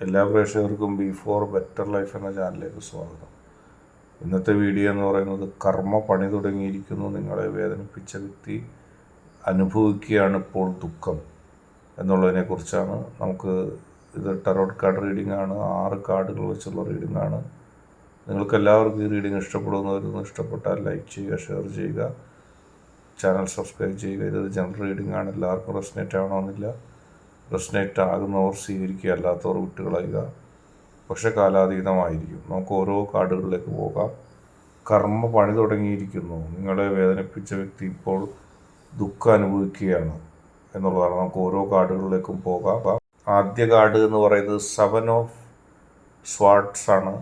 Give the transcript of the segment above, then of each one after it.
എല്ലാ പ്രേക്ഷകർക്കും before better life എന്ന ചാനലിലേക്ക് സ്വാഗതം. ഇന്നത്തെ വീഡിയോ എന്ന് പറയുന്നത് കർമ്മ പണി തുടങ്ങിയിരിക്കുന്നു, നിങ്ങളെ വേദനിപ്പിച്ച വ്യക്തി അനുഭവിക്കുകയാണ് ഇപ്പോൾ ദുഃഖം എന്നുള്ളതിനെക്കുറിച്ചാണ്. ഇത് ടാരോട്ട് കാർഡ് റീഡിംഗ് ആണ്. 6 കാർഡുകൾ വെച്ചുള്ള റീഡിംഗ് ആണ്. നിങ്ങൾക്ക് എല്ലാവർക്കും ഈ റീഡിംഗ് ഇഷ്ടപ്പെടുന്നവരൊന്നും ഇഷ്ടപ്പെട്ടാൽ ലൈക്ക് ചെയ്യുക, ഷെയർ ചെയ്യുക, ചാനൽ സബ്സ്ക്രൈബ് ചെയ്യുക. ഇതൊരു ജനറൽ റീഡിംഗ് ആണ്, എല്ലാവർക്കും റെസനേറ്റ് ആവണമെന്നില്ല. റെസനേറ്റ് ആകുന്നവർ സ്വീകരിക്കുക, അല്ലാത്തവർ വിട്ടുകളയുക. പക്ഷെ കാലാതീതമായിരിക്കും. നമുക്ക് ഓരോ കാർഡുകളിലേക്ക് പോകാം. കർമ്മ പണി തുടങ്ങിയിരിക്കുന്നു, നിങ്ങളെ വേദനിപ്പിച്ച വ്യക്തി ഇപ്പോൾ ദുഃഖം അനുഭവിക്കുകയാണ് എന്നുള്ളതാണ്. നമുക്ക് ഓരോ കാർഡുകളിലേക്കും പോകാം. ആദ്യ കാർഡ് എന്ന് പറയുന്നത് 7 ഓഫ് സ്വാർഡ്സ് ആണ്.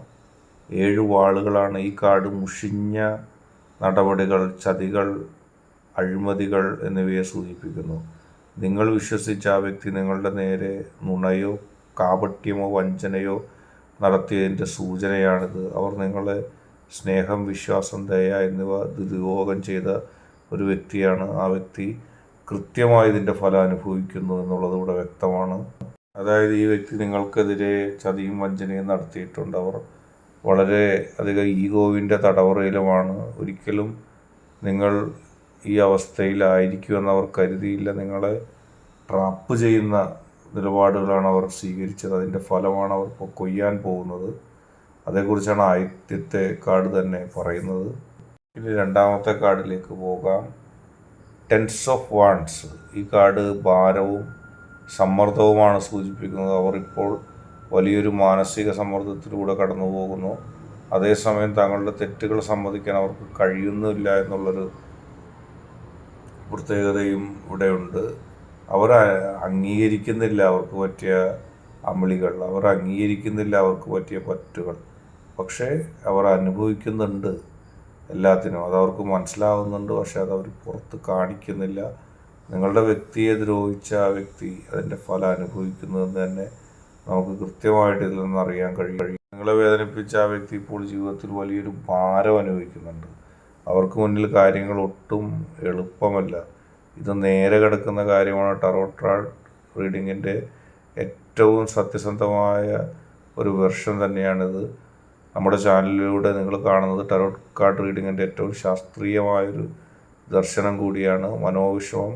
7 വാളുകളാണ്. ഈ കാർഡ് മുഷിഞ്ഞ നടപടികൾ, ചതികൾ, അഴിമതികൾ എന്നിവയെ സൂചിപ്പിക്കുന്നു. നിങ്ങൾ വിശ്വസിച്ച ആ വ്യക്തി നിങ്ങളുടെ നേരെ നുണയോ കാപട്യമോ വഞ്ചനയോ നടത്തിയതിൻ്റെ സൂചനയാണിത്. അവർ നിങ്ങളെ സ്നേഹം, വിശ്വാസം, ദയ എന്നിവ ദുരുപയോഗം ചെയ്ത ഒരു വ്യക്തിയാണ്. ആ വ്യക്തി കൃത്യമായി ഇതിൻ്റെ ഫലം അനുഭവിക്കുന്നു എന്നുള്ളത് ഇവിടെ വ്യക്തമാണ്. അതായത് ഈ വ്യക്തി നിങ്ങൾക്കെതിരെ ചതിയും വഞ്ചനയും നടത്തിയിട്ടുണ്ട്. അവർ വളരെ അധികം ഈഗോവിൻ്റെ തടവറയിലുമാണ്. ഒരിക്കലും നിങ്ങൾ ഈ അവസ്ഥയിലായിരിക്കുമെന്ന് അവർ കരുതിയില്ല. നിങ്ങളെ ട്രാപ്പ് ചെയ്യുന്ന നിലപാടുകളാണ് അവർ സ്വീകരിച്ചത്. അതിൻ്റെ ഫലമാണ് അവർ ഇപ്പോൾ കൊയ്യാൻ പോകുന്നത്. അതേക്കുറിച്ചാണ് ആദ്യത്തെ കാർഡ് തന്നെ പറയുന്നത്. ഇനി രണ്ടാമത്തെ കാർഡിലേക്ക് പോകാം. 10 ഓഫ് വാണ്ട്സ്. ഈ കാർഡ് ഭാരവും സമ്മർദ്ദവുമാണ് സൂചിപ്പിക്കുന്നത്. അവർ ഇപ്പോൾ വലിയൊരു മാനസിക സമ്മർദ്ദത്തിലൂടെ കടന്നു പോകുന്നു. അതേസമയം തങ്ങളുടെ തെറ്റുകൾ സമ്മതിക്കാൻ അവർക്ക് കഴിയുന്നില്ല എന്നുള്ളൊരു പ്രത്യേകതയും ഇവിടെയുണ്ട്. അവർ അംഗീകരിക്കുന്നില്ല അവർക്ക് പറ്റിയ അമളികൾ, അവർ അംഗീകരിക്കുന്നില്ല അവർക്ക് പറ്റിയ പറ്റുകൾ. പക്ഷേ അവർ അനുഭവിക്കുന്നുണ്ട് എല്ലാത്തിനും. അതവർക്ക് മനസ്സിലാവുന്നുണ്ട്. പക്ഷേ അതവർ പുറത്ത് കാണിക്കുന്നില്ല. നിങ്ങളുടെ വ്യക്തിയെ ദ്രോഹിച്ച ആ വ്യക്തി അതിൻ്റെ ഫലം അനുഭവിക്കുന്നതെന്ന് തന്നെ നമുക്ക് കൃത്യമായിട്ട് ഇതിൽ നിന്ന് അറിയാൻ കഴിയും. നിങ്ങളെ വേദനിപ്പിച്ച ആ വ്യക്തി ഇപ്പോൾ ജീവിതത്തിൽ വലിയൊരു ഭാരം അനുഭവിക്കുന്നുണ്ട്. അവർക്ക് മുന്നിൽ കാര്യങ്ങൾ ഒട്ടും എളുപ്പമല്ല. ഇത് നേരെ കിടക്കുന്ന കാര്യമാണ്. ടാരോട്ട് റീഡിങ്ങിൻ്റെ ഏറ്റവും സത്യസന്ധമായ ഒരു വെർഷൻ തന്നെയാണിത്. നമ്മുടെ ചാനലിലൂടെ നിങ്ങൾ കാണുന്നത് ടാരോട്ട് കാർഡ് റീഡിങ്ങിൻ്റെ ഏറ്റവും ശാസ്ത്രീയമായൊരു ദർശനം കൂടിയാണ്. മനോവിഷമം,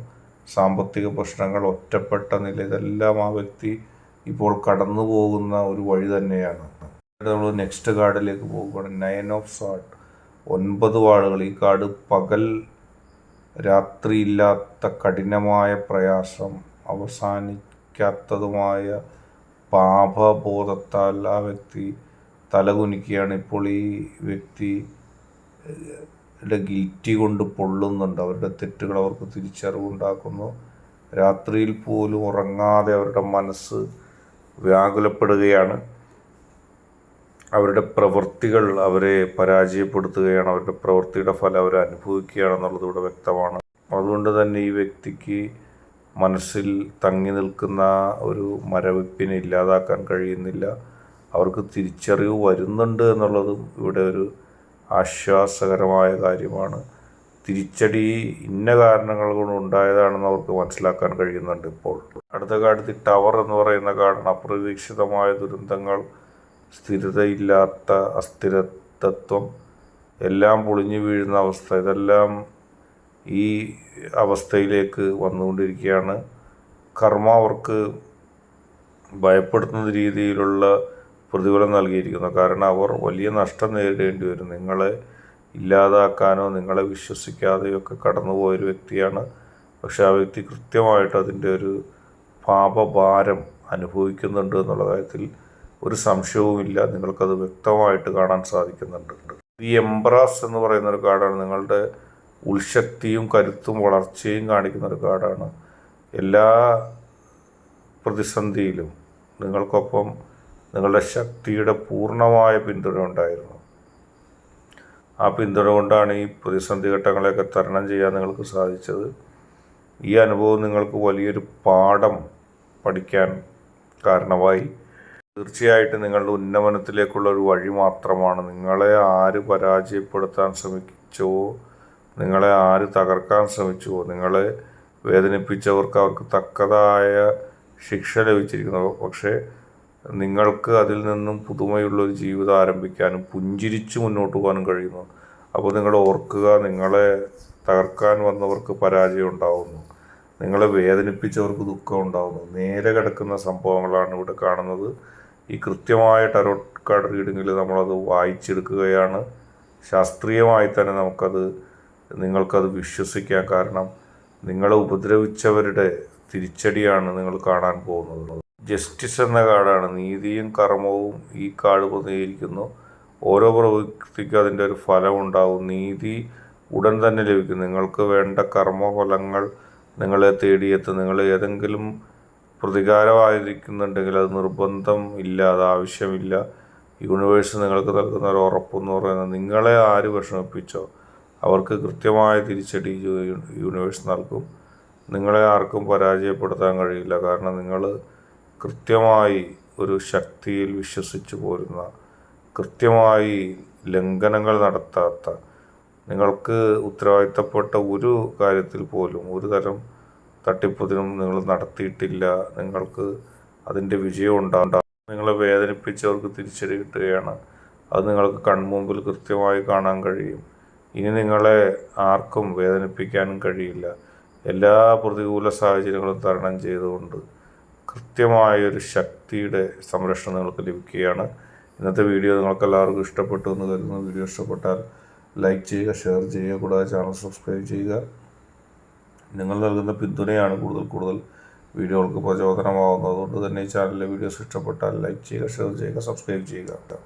സാമ്പത്തിക പ്രശ്നങ്ങൾ, ഒറ്റപ്പെട്ട നില, ഇതെല്ലാം ആ വ്യക്തി ഇപ്പോൾ കടന്നു പോകുന്ന ഒരു വഴി തന്നെയാണ്. നമ്മൾ നെക്സ്റ്റ് കാർഡിലേക്ക് പോകുകയാണ്. 9 ഓഫ് സ്വാർഡ്. 9 വാളുകൾ. ഈ കാർഡ് പകൽ രാത്രിയില്ലാത്ത കഠിനമായ പ്രയാസം, അവസാനിക്കാത്തതുമായ പാപബോധത്താൽ ആ വ്യക്തി തലകുനിക്കുകയാണ്. ഇപ്പോൾ ഈ വ്യക്തിയുടെ ഗിൽറ്റി കൊണ്ട് പൊള്ളുന്നുണ്ട്. അവരുടെ തെറ്റുകൾ അവർക്ക് തിരിച്ചറിവുണ്ടാക്കുന്നു. രാത്രിയിൽ പോലും ഉറങ്ങാതെ അവരുടെ മനസ്സ് വ്യാകുലപ്പെടുകയാണ്. അവരുടെ പ്രവൃത്തികൾ അവരെ പരാജയപ്പെടുത്തുകയാണ്. അവരുടെ പ്രവൃത്തിയുടെ ഫലം അവർ അനുഭവിക്കുകയാണെന്നുള്ളത് ഇവിടെ വ്യക്തമാണ്. അതുകൊണ്ട് തന്നെ ഈ വ്യക്തിക്ക് മനസ്സിൽ തങ്ങി നിൽക്കുന്ന ഒരു മരവിപ്പിനെ ഇല്ലാതാക്കാൻ കഴിയുന്നില്ല. അവർക്ക് തിരിച്ചറിവ് വരുന്നുണ്ട് എന്നുള്ളതും ഇവിടെ ഒരു ആശ്വാസകരമായ കാര്യമാണ്. തിരിച്ചടി ഇന്ന കാരണങ്ങൾ കൊണ്ട് ഉണ്ടായതാണെന്ന് അവർക്ക് മനസ്സിലാക്കാൻ കഴിയുന്നുണ്ട്. ഇപ്പോൾ അടുത്ത കാർഡ് ടവർ എന്ന് പറയുന്ന കാർഡാണ്. അപ്രതീക്ഷിതമായ ദുരന്തങ്ങൾ, സ്ഥിരതയില്ലാത്ത അസ്ഥിരതത്വം, എല്ലാം പൊളിഞ്ഞു വീഴുന്ന അവസ്ഥ, ഇതെല്ലാം ഈ അവസ്ഥയിലേക്ക് വന്നുകൊണ്ടിരിക്കുകയാണ്. കർമ്മ അവർക്ക് ഭയപ്പെടുത്തുന്ന രീതിയിലുള്ള പ്രതിഫലം നൽകിയിരിക്കുന്നു. കാരണം അവർ വലിയ നഷ്ടം നേരിടേണ്ടി വരും. നിങ്ങളെ ഇല്ലാതാക്കാനോ നിങ്ങളെ വിശ്വസിക്കാതെയോ ഒക്കെ കടന്നുപോയൊരു വ്യക്തിയാണ്. പക്ഷെ ആ വ്യക്തി കൃത്യമായിട്ട് അതിൻ്റെ ഒരു പാപഭാരം അനുഭവിക്കുന്നുണ്ട് എന്നുള്ള കാര്യത്തിൽ ഒരു സംശയവുമില്ല. നിങ്ങൾക്കത് വ്യക്തമായിട്ട് കാണാൻ സാധിക്കുന്നുണ്ട്. ഈ എംബ്രാസ് എന്ന് പറയുന്ന ഒരു കാർഡാണ്. നിങ്ങളുടെ ഉൾശക്തിയും കരുത്തും വളർച്ചയും കാണിക്കുന്ന ഒരു കാർഡാണ്. എല്ലാ പ്രതിസന്ധിയിലും നിങ്ങൾക്കൊപ്പം നിങ്ങളുടെ ശക്തിയുടെ പൂർണ്ണമായ പിന്തുണ ഉണ്ടായിരുന്നു. ആ പിന്തുണ കൊണ്ടാണ് ഈ പ്രതിസന്ധി ഘട്ടങ്ങളെയൊക്കെ തരണം ചെയ്യാൻ നിങ്ങൾക്ക് സാധിച്ചത്. ഈ അനുഭവം നിങ്ങൾക്ക് വലിയൊരു പാഠം പഠിക്കാൻ കാരണമായി. തീർച്ചയായിട്ടും നിങ്ങളുടെ ഉന്നമനത്തിലേക്കുള്ള ഒരു വഴി മാത്രമാണ്. നിങ്ങളെ ആര് പരാജയപ്പെടുത്താൻ ശ്രമിച്ചുവോ, നിങ്ങളെ ആര് തകർക്കാൻ ശ്രമിച്ചുവോ, നിങ്ങളെ വേദനിപ്പിച്ചവർക്ക് അവർക്ക് തക്കതായ ശിക്ഷ ലഭിച്ചിരിക്കുന്നു. പക്ഷേ നിങ്ങൾക്ക് അതിൽ നിന്നും പുതുമയുള്ളൊരു ജീവിതം ആരംഭിക്കാനും പുഞ്ചിരിച്ച് മുന്നോട്ട് പോകാനും കഴിയുന്നു. അപ്പോൾ നിങ്ങൾ ഓർക്കുക, നിങ്ങളെ തകർക്കാൻ വന്നവർക്ക് പരാജയം ഉണ്ടാവുന്നു, നിങ്ങളെ വേദനിപ്പിച്ചവർക്ക് ദുഃഖം ഉണ്ടാവുന്നു. നേരെ കിടക്കുന്ന സംഭവങ്ങളാണ് ഇവിടെ കാണുന്നത്. ഈ കൃത്യമായ ടാരോട്ട് കാർഡ് റീഡിങ്ങിൽ നമ്മളത് വായിച്ചെടുക്കുകയാണ്. ശാസ്ത്രീയമായി തന്നെ നിങ്ങൾക്കത് വിശ്വസിക്കാം. കാരണം നിങ്ങളെ ഉപദ്രവിച്ചവരുടെ തിരിച്ചടിയാണ് നിങ്ങൾ കാണാൻ പോകുന്നത്. ജസ്റ്റിസ് എന്ന കാർഡാണ്. നീതിയും കർമ്മവും ഈ കാർഡ് പ്രതിനിധീകരിക്കുന്നു. ഓരോ പ്രവൃത്തിക്കും അതിൻ്റെ ഒരു ഫലം ഉണ്ടാവും. നീതി ഉടൻ തന്നെ ലഭിക്കും. നിങ്ങൾക്ക് വേണ്ട കർമ്മഫലങ്ങൾ നിങ്ങളെ തേടിയെത്തും. നിങ്ങൾ ഏതെങ്കിലും പ്രതികാരമായിരിക്കുന്നുണ്ടെങ്കിൽ അത് നിർബന്ധം ഇല്ല, അത് ആവശ്യമില്ല. യൂണിവേഴ്സ് നിങ്ങൾക്ക് നൽകുന്ന ഒരു ഉറപ്പെന്ന് പറയുന്നത്, നിങ്ങളെ ആര് വിഷമിപ്പിച്ചോ അവർക്ക് കൃത്യമായ തിരിച്ചടി യൂണിവേഴ്സ് നൽകും. നിങ്ങളെ ആർക്കും പരാജയപ്പെടുത്താൻ കഴിയില്ല. കാരണം നിങ്ങൾ കൃത്യമായി ഒരു ശക്തിയിൽ വിശ്വസിച്ച് പോരുന്ന, കൃത്യമായി ലംഘനങ്ങൾ നടത്താത്ത, നിങ്ങൾക്ക് ഉത്തരവാദിത്തപ്പെട്ട ഒരു കാര്യത്തിൽ പോലും ഒരു തരം തട്ടിപ്പതിനും നിങ്ങൾ നടത്തിയിട്ടില്ല. നിങ്ങൾക്ക് അതിൻ്റെ വിജയം ഉണ്ടാകും. നിങ്ങളെ വേദനിപ്പിച്ചവർക്ക് തിരിച്ചടി കിട്ടുകയാണ്. അത് നിങ്ങൾക്ക് കൺമുമ്പിൽ കൃത്യമായി കാണാൻ കഴിയും. ഇനി നിങ്ങളെ ആർക്കും വേദനിപ്പിക്കാനും കഴിയില്ല. എല്ലാ പ്രതികൂല സാഹചര്യങ്ങളും തരണം ചെയ്തുകൊണ്ട് കൃത്യമായൊരു ശക്തിയുടെ സംരക്ഷണം നിങ്ങൾക്ക് ലഭിക്കുകയാണ്. ഇന്നത്തെ വീഡിയോ നിങ്ങൾക്ക് എല്ലാവർക്കും ഇഷ്ടപ്പെട്ടു എന്ന് കരുതുന്നു. വീഡിയോ ഇഷ്ടപ്പെട്ടാൽ ലൈക്ക് ചെയ്യുക, ഷെയർ ചെയ്യുക, കൂടാതെ ചാനൽ സബ്സ്ക്രൈബ് ചെയ്യുക. നിങ്ങൾ നൽകുന്ന പിന്തുണയാണ് കൂടുതൽ വീഡിയോകൾക്ക് പ്രചോദനമാവുന്നത്. അതുകൊണ്ട് തന്നെ ഈ ചാനലിലെ വീഡിയോസ് ഇഷ്ടപ്പെട്ടാൽ ലൈക്ക് ചെയ്യുക, ഷെയർ ചെയ്യുക, സബ്സ്ക്രൈബ് ചെയ്യുക.